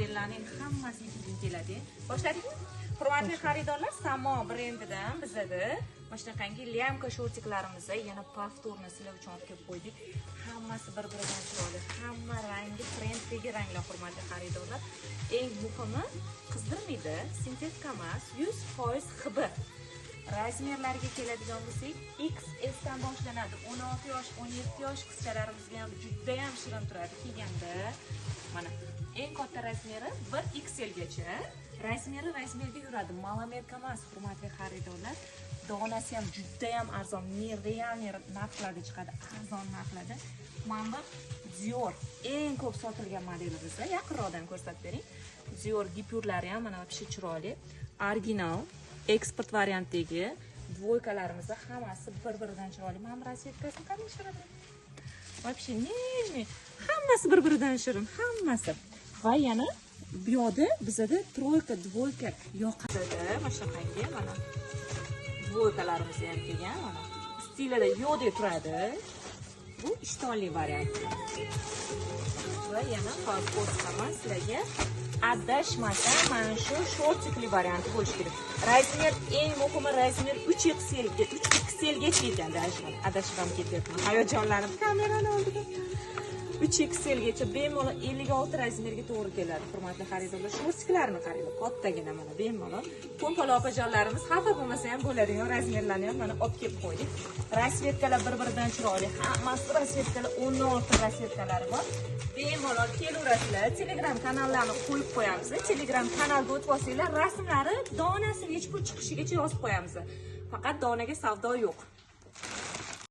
modellarning hammasi bugun keladi. Boshladikmi? Hurmatli xaridorlar, Samo brendidan bizada mana shunaqangi lyamka shortiklarimizni yana повторно sizlar uchun olib kelib qo'ydik. Hammasi bir-biridan chiroyli, hamma rangi trenddagi ranglar, hurmatli xaridorlar. Eng muhimi, qizdirmaydi, sintetika emas, 100% hib. Razmerlarga keladigan bo'lsak, XS dan boshlanadi. 16 yosh, 17 yosh qizchalarimizga ham juda ham shirin turadi kiyganda. Mana eng katta razmeri 1XL gacha. Razmerga yuradi. Malamerka emas, hurmatli xaridorlar. Donasi ham juda ham arzon, real narxlarda chiqadi, arzon narxlarda. Mana bu Dior eng ko'p sotilgan modelimizda, yaqinroqdan ko'rsatib bering. Dior gipyurlari ham mana вообще chiroyli, original, eksport variantdagi dvoykalarimizni hammasi bir-biridan chiroyli. Mana bu rasvetkasini qanday shirin. Вообще нежный, hammasi bir-biridan shirin, hammasi. Va yana bu yoqda bizada troyka, dvoyka yoqadi. Mana shunaqangi mana dvoykalarimiz ham kelgan, mana stilida yo'da turadi. Bu ishtonli variant. Va yana qo'rqaman sizlarga adashmasam mana shu shortikli varianti bo'lishi kerak. Razmer eng muhimi razmer 3XL ga 3XL gacha ekan, adashmam ketyapman. Hayajonlanib kamerani oldida. 3XL gacha bemalol 56 razmerga to'g'ri keladi. Hurmatli xaridorlar, shortiklarni qaranglar, kattagina mana bemalol. Po'mpala opajonlarimiz xafa bo'lmasa ham bo'ladigan razmerlarni ham mana olib kelib qo'ydik. Rasvetkalar bir-biridan chiroyli. Hammasi rasvetkalar, 16 rasvetkalari bor. Bemalol kelaverasizlar. Telegram kanallarni qo'yib qo'yamiz. Telegram kanalga o'tib olsanglar, rasmlari donasi necha pul chiqishigacha yozib qo'yamiz. Faqat donaga savdo yo'q.